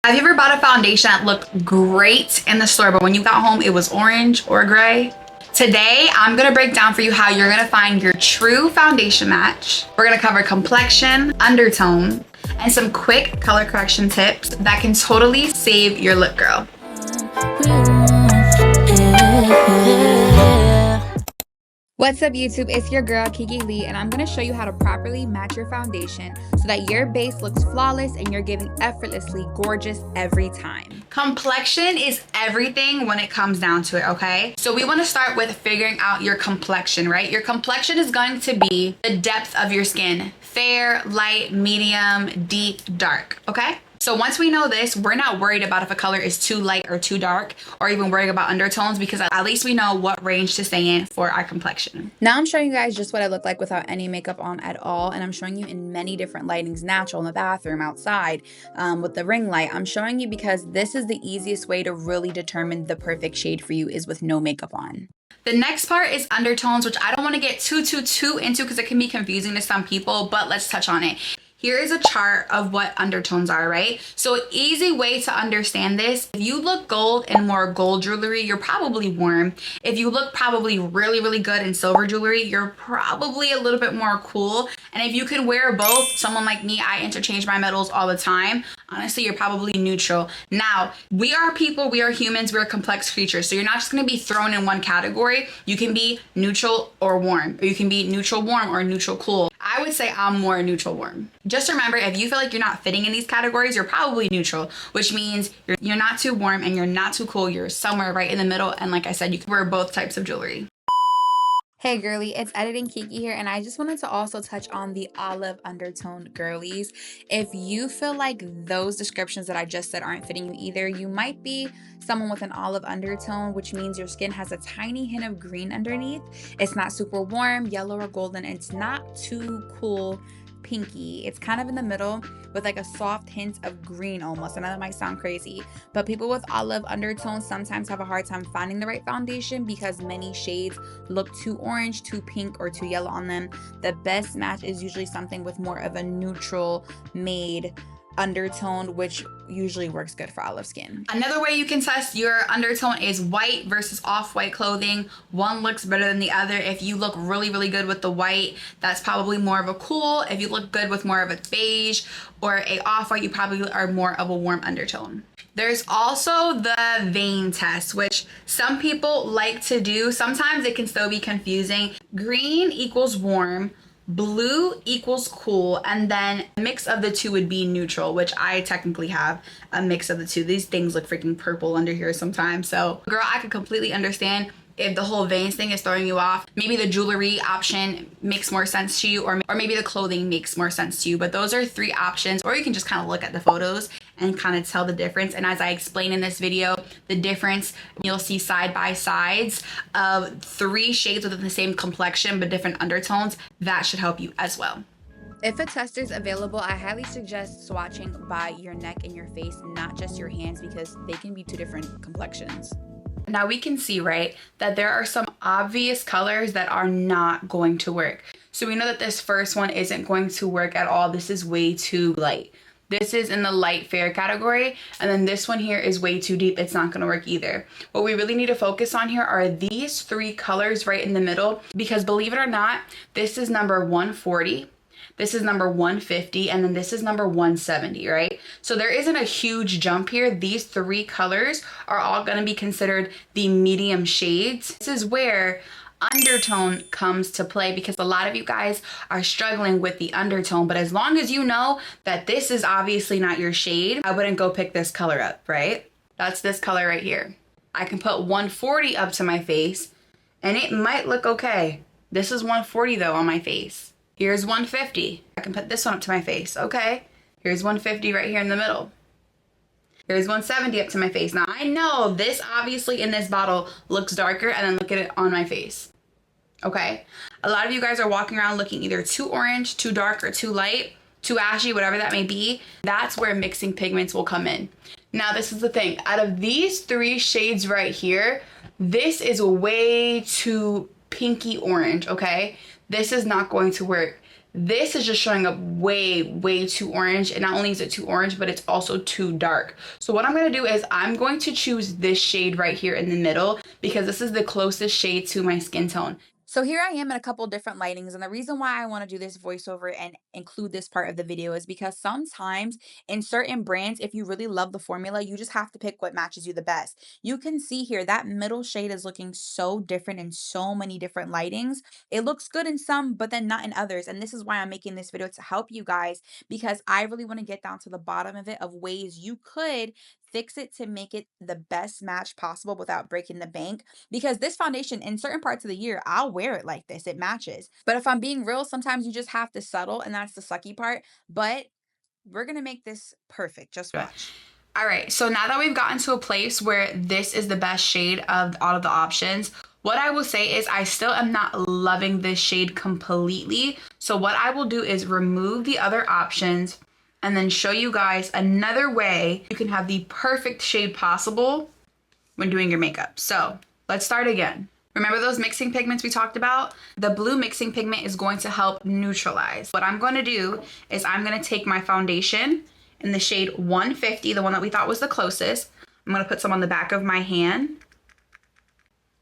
Have you ever bought a foundation that looked great in the store, but when you got home, it was orange or gray? Today, I'm gonna break down for you how you're gonna find your true foundation match. We're gonna cover complexion, undertone, and some quick color correction tips that can totally save your look, girl. What's up, YouTube? It's your girl Kiki Lee, and I'm going to show you how to properly match your foundation so that your base looks flawless and you're giving effortlessly gorgeous every time. Complexion is everything when it comes down to it, okay? So we want to start with figuring out your complexion, right? Your complexion is going to be the depth of your skin: fair, light, medium, deep, dark, okay? So once we know this, we're not worried about if a color is too light or too dark, or even worrying about undertones, because at least we know what range to stay in for our complexion. Now I'm showing you guys just what I look like without any makeup on at all, and I'm showing you in many different lightings: natural, in the bathroom, outside, with the ring light. I'm showing you because this is the easiest way to really determine the perfect shade for you, is with no makeup on. The next part is undertones, which I don't want to get too into because it can be confusing to some people, but let's touch on it. Here is a chart of what undertones are, right? So an easy way to understand this: if you look gold and more gold jewelry, you're probably warm. If you look probably really good in silver jewelry, you're probably a little bit more cool. And if you can wear both, someone like me, I interchange my metals all the time, honestly, you're probably neutral. Now, we are people, we are humans, we're complex creatures. So you're not just gonna be thrown in one category. You can be neutral or warm, or you can be neutral warm or neutral cool. I would say I'm more neutral warm. Just remember, if you feel like you're not fitting in these categories, you're probably neutral, which means you're not too warm and you're not too cool. You're somewhere right in the middle. And like I said, you can wear both types of jewelry. Hey girly, it's Editing Kiki here, and I just wanted to also touch on the olive undertone girlies. If you feel like those descriptions that I just said aren't fitting you either, you might be someone with an olive undertone, which means your skin has a tiny hint of green underneath. It's not super warm, yellow, or golden. It's not too cool pinky. It's kind of in the middle with like a soft hint of green almost. I know that might sound crazy, but people with olive undertones sometimes have a hard time finding the right foundation because many shades look too orange, too pink, or too yellow on them. The best match is usually something with more of a neutral made undertone, which usually works good for olive skin. Another way you can test your undertone is white versus off-white clothing. One looks better than the other. If you look really good with the white, that's probably more of a cool. If you look good with more of a beige or a off-white, you probably are more of a warm undertone. There's also the vein test, which some people like to do. Sometimes it can still be confusing. Green equals warm, blue equals cool, and then a mix of the two would be neutral, which I technically have a mix of the two. These things look freaking purple under here sometimes. So girl, I could completely understand if the whole veins thing is throwing you off. Maybe the jewelry option makes more sense to you, or maybe the clothing makes more sense to you. But those are three options, or you can just kind of look at the photos and kind of tell the difference. And as I explain in this video, the difference, you'll see side by sides of three shades within the same complexion but different undertones. That should help you as well. If a tester is available, I highly suggest swatching by your neck and your face, not just your hands, because they can be two different complexions. Now we can see, right, that there are some obvious colors that are not going to work. So we know that this first one isn't going to work at all. This is way too light. This is in the light fair category. And then this one here is way too deep. It's not going to work either. What we really need to focus on here are these three colors right in the middle, because believe it or not, this is number 140. This is number 150, and then this is number 170, right? So there isn't a huge jump here. These three colors are all gonna be considered the medium shades. This is where undertone comes to play, because a lot of you guys are struggling with the undertone, but as long as you know that this is obviously not your shade, I wouldn't go pick this color up, right? That's this color right here. I can put 140 up to my face and it might look okay. This is 140 though on my face. Here's 150. I can put this one up to my face. Okay. Here's 150 right here in the middle. Here's 170 up to my face. Now I know this obviously in this bottle looks darker, and then look at it on my face. Okay. A lot of you guys are walking around looking either too orange, too dark, or too light, too ashy, whatever that may be. That's where mixing pigments will come in. Now this is the thing. Out of these three shades right here, this is way too pinky orange, okay? This is not going to work. This is just showing up way too orange. And not only is it too orange, but it's also too dark. So what I'm going to do is I'm going to choose this shade right here in the middle because this is the closest shade to my skin tone. So here I am in a couple different lightings, and the reason why I want to do this voiceover and include this part of the video is because sometimes in certain brands, if you really love the formula, you just have to pick what matches you the best. You can see here that middle shade is looking so different in so many different lightings. It looks good in some, but then not in others. And this is why I'm making this video, to help you guys, because I really want to get down to the bottom of it, of ways you could fix it to make it the best match possible without breaking the bank. Because this foundation, in certain parts of the year, I'll wear it like this, it matches. But if I'm being real, sometimes you just have to settle, and that's the sucky part. But we're gonna make this perfect. Just watch. All right, so now that we've gotten to a place where this is the best shade of all of the options, what I will say is I still am not loving this shade completely. So what I will do is remove the other options and then show you guys another way you can have the perfect shade possible when doing your makeup. So let's start again. Remember those mixing pigments we talked about? The blue mixing pigment is going to help neutralize. What I'm going to do is I'm going to take my foundation in the shade 150, the one that we thought was the closest. I'm going to put some on the back of my hand.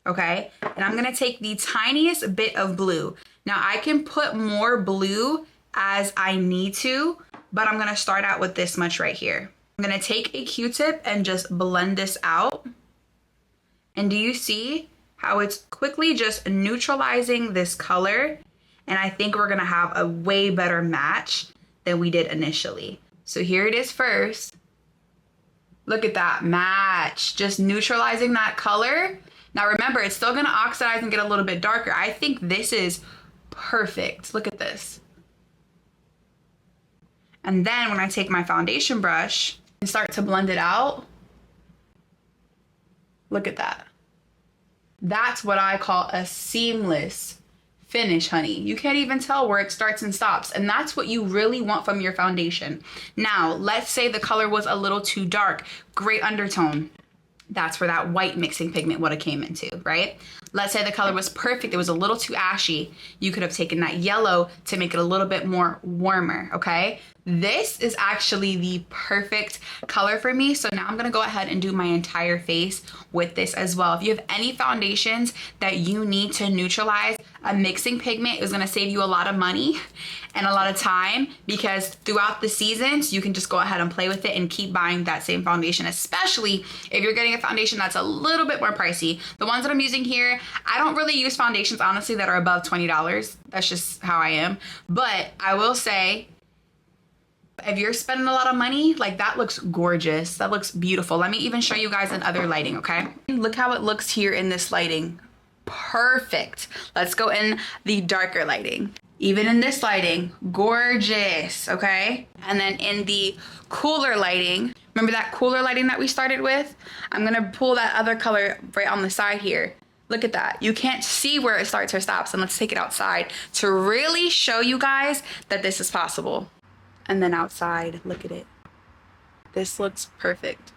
Okay, and I'm going to take the tiniest bit of blue. Now I can put more blue as I need to, but I'm going to start out with this much right here. I'm going to take a Q-tip and just blend this out. And do you see how it's quickly just neutralizing this color? And I think we're gonna have a way better match than we did initially. So here it is first. Look at that match, just neutralizing that color. Now remember, it's still gonna oxidize and get a little bit darker. I think this is perfect. Look at this. And then when I take my foundation brush and start to blend it out, look at that. That's what I call a seamless finish, honey. You can't even tell where it starts and stops. And that's what you really want from your foundation. Now, let's say the color was a little too dark. Great undertone. That's where that white mixing pigment would have came into, right? Let's say the color was perfect. It was a little too ashy. You could have taken that yellow to make it a little bit more warmer, okay? This is actually the perfect color for me. So now I'm gonna go ahead and do my entire face with this as well. If you have any foundations that you need to neutralize, a mixing pigment is gonna save you a lot of money and a lot of time, because throughout the seasons, you can just go ahead and play with it and keep buying that same foundation, especially if you're getting a foundation that's a little bit more pricey. The ones that I'm using here, I don't really use foundations, honestly, that are above $20. That's just how I am. But I will say, if you're spending a lot of money, like, that looks gorgeous. That looks beautiful. Let me even show you guys in other lighting, okay? Look how it looks here in this lighting. Perfect. Let's go in the darker lighting. Even in this lighting, gorgeous, okay? And then in the cooler lighting, remember that cooler lighting that we started with? I'm gonna pull that other color right on the side here. Look at that. You can't see where it starts or stops. And let's take it outside to really show you guys that this is possible. And then outside, look at it. This looks perfect.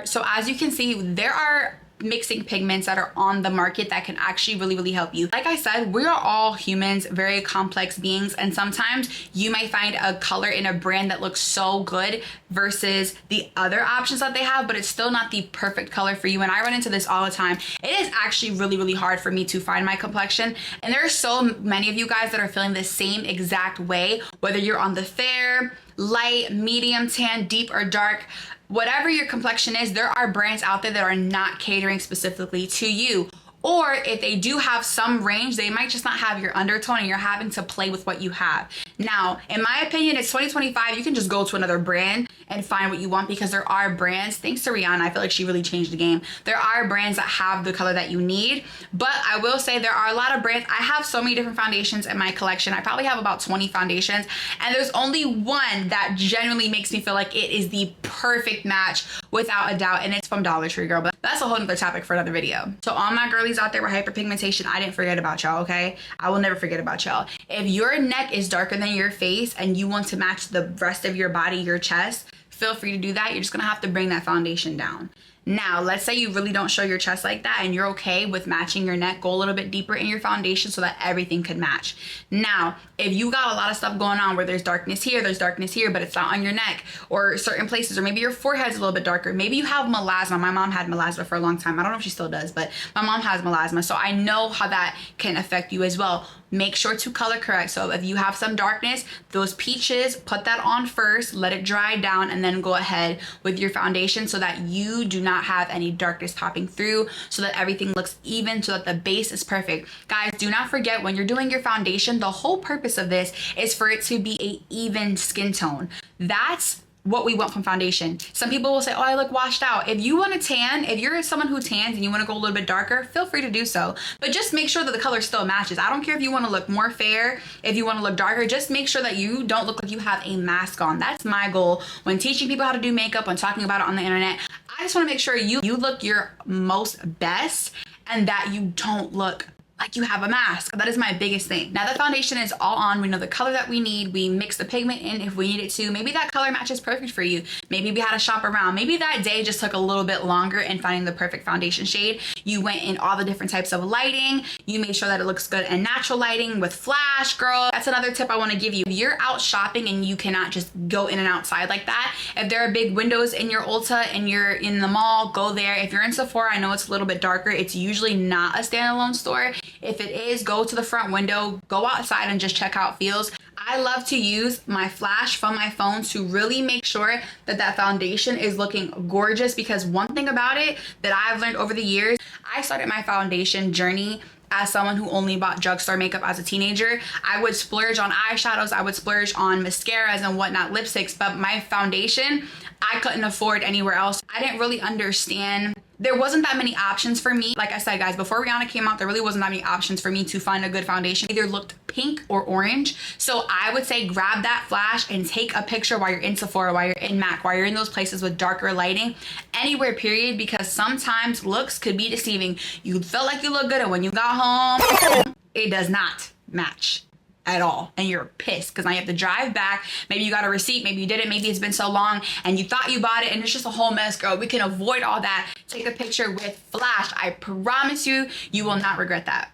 So as you can see, there are mixing pigments that are on the market that can actually really help you. Like I said, we are all humans, very complex beings, and sometimes you might find a color in a brand that looks so good versus the other options that they have, but it's still not the perfect color for you. And I run into this all the time. It is actually really hard for me to find my complexion, and there are so many of you guys that are feeling the same exact way, whether you're on the fair, light, medium tan, deep, or dark. Whatever your complexion is, there are brands out there that are not catering specifically to you. Or if they do have some range, they might just not have your undertone, and you're having to play with what you have. Now, in my opinion, it's 2025. You can just go to another brand and find what you want, because there are brands, thanks to Rihanna, I feel like she really changed the game. There are brands that have the color that you need, but I will say there are a lot of brands. I have so many different foundations in my collection. I probably have about 20 foundations, and there's only one that genuinely makes me feel like it is the perfect match without a doubt, and it's from Dollar Tree, girl. But that's a whole nother topic for another video. So all my girlies out there with hyperpigmentation, I didn't forget about y'all, okay? I will never forget about y'all. If your neck is darker than your face and you want to match the rest of your body, your chest, feel free to do that. You're just gonna have to bring that foundation down. Now, let's say you really don't show your chest like that and you're okay with matching your neck. Go a little bit deeper in your foundation so that everything could match. Now, if you got a lot of stuff going on where there's darkness here, but it's not on your neck or certain places, or maybe your forehead's a little bit darker. Maybe you have melasma. My mom had melasma for a long time. I don't know if she still does, but my mom has melasma. So I know how that can affect you as well. Make sure to color correct. So if you have some darkness, those peaches, put that on first, let it dry down, and then go ahead with your foundation so that you do not have any darkness popping through, so that everything looks even, so that the base is perfect. Guys, do not forget, when you're doing your foundation, the whole purpose of this is for it to be an even skin tone. That's what we want from foundation. Some people will say, oh, I look washed out. If you want to tan, if you're someone who tans and you want to go a little bit darker, feel free to do so. But just make sure that the color still matches. I don't care if you want to look more fair, if you want to look darker, just make sure that you don't look like you have a mask on. That's my goal when teaching people how to do makeup, when talking about it on the internet. I just want to make sure you look your most best and that you don't look like you have a mask. That is my biggest thing. Now the foundation is all on. We know the color that we need. We mix the pigment in if we need it to. Maybe that color match is perfect for you. Maybe we had to shop around. Maybe that day just took a little bit longer in finding the perfect foundation shade. You went in all the different types of lighting. You made sure that it looks good in natural lighting with flash, girl. That's another tip I want to give you. If you're out shopping and you cannot just go in and outside like that, if there are big windows in your Ulta and you're in the mall, go there. If you're in Sephora, I know it's a little bit darker. It's usually not a standalone store. If it is, go to the front window, go outside and just check how it feels. I love to use my flash from my phone to really make sure that that foundation is looking gorgeous, because one thing about it that I've learned over the years, I started my foundation journey as someone who only bought drugstore makeup as a teenager. I would splurge on eyeshadows, I would splurge on mascaras and whatnot, lipsticks, but my foundation, I couldn't afford anywhere else. I didn't really understand. There wasn't that many options for me. Like I said, guys, before Rihanna came out, there really wasn't that many options for me to find a good foundation. Either looked pink or orange. So I would say grab that flash and take a picture while you're in Sephora, while you're in MAC, while you're in those places with darker lighting, anywhere period, because sometimes looks could be deceiving. You felt like you look good, and when you got home, it does not match at all, and you're pissed because now you have to drive back. Maybe you got a receipt, maybe you didn't, maybe it's been so long and you thought you bought it and it's just a whole mess. Girl, we can avoid all that. Take a picture with flash. I promise you, you will not regret that.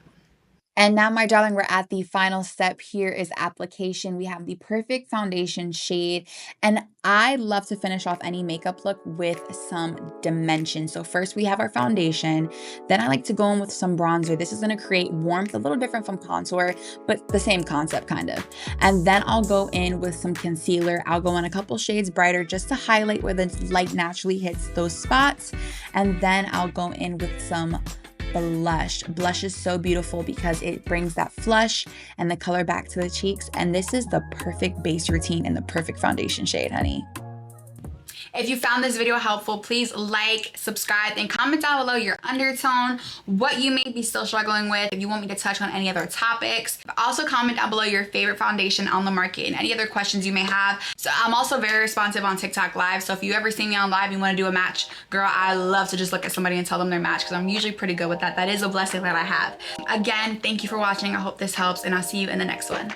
And now, my darling, we're at the final step. Here is application. We have the perfect foundation shade, and I love to finish off any makeup look with some dimension. So first we have our foundation, then I like to go in with some bronzer. This is going to create warmth, a little different from contour, but the same concept kind of. And then I'll go in with some concealer. I'll go in a couple shades brighter just to highlight where the light naturally hits those spots. And then I'll go in with some blush. Blush is so beautiful because it brings that flush and the color back to the cheeks, and this is the perfect base routine and the perfect foundation shade, honey. If you found this video helpful, please like, subscribe, and comment down below your undertone, what you may be still struggling with, if you want me to touch on any other topics. Also comment down below your favorite foundation on the market and any other questions you may have. So I'm also very responsive on TikTok live, so if you ever see me on live and you want to do a match, girl, I love to just look at somebody and tell them their match, because I'm usually pretty good with that. That is a blessing that I have. Again, thank you for watching. I hope this helps, and I'll see you in the next one.